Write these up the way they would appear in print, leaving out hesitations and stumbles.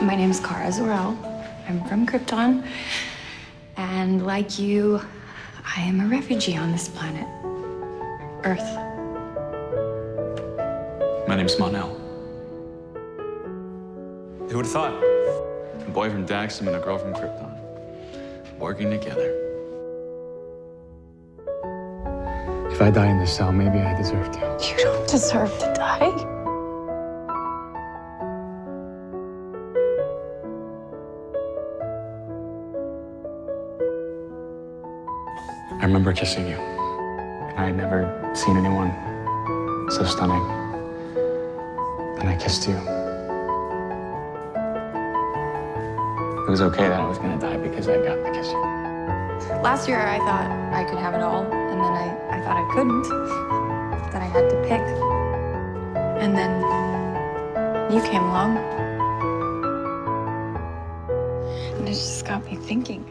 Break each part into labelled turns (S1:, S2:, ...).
S1: My name's Kara Zor-El. I'm from Krypton. And like you, I am a refugee on this planet, Earth.
S2: My name's Mon-el. Who would have thought? A boy from Daxam and a girl from Krypton, working together.
S3: If I die in this cell, maybe I deserve to.
S1: You don't deserve to die.
S3: I remember kissing you, and I had never seen anyone so stunning. And I kissed you. It was okay that I was gonna die because I got to kiss you.
S1: Last year, I thought I could have it all, and then I thought I couldn't, that I had to pick. And then you came along. And it just got me thinking.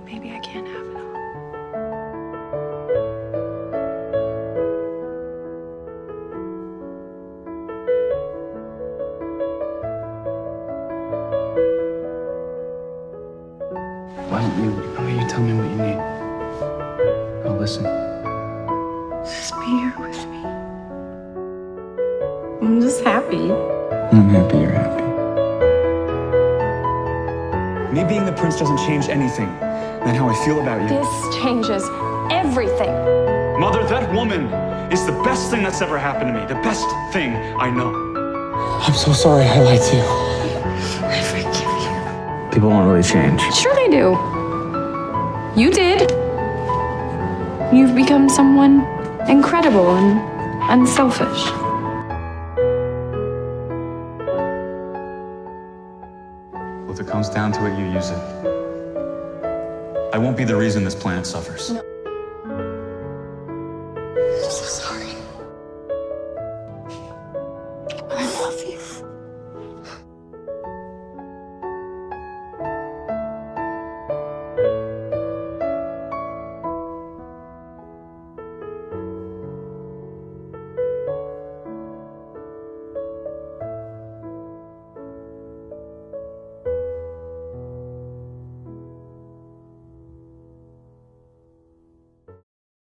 S1: Maybe I can't have it all.
S3: Why don't you tell me what you need? I'll listen.
S1: Just be here with me. I'm just happy.
S3: I'm happy you're happy.
S4: Me being the prince doesn't change anything. Not how I feel about you.
S1: This changes everything.
S4: Mother, that woman is the best thing that's ever happened to me. The best thing I know.
S3: I'm so sorry I lied to you.
S1: I forgive you.
S3: People don't really change.
S1: Sure they do. You did. You've become someone incredible and unselfish.
S2: Well, if it comes down to it, you use it. I won't be the reason this planet suffers.
S1: No.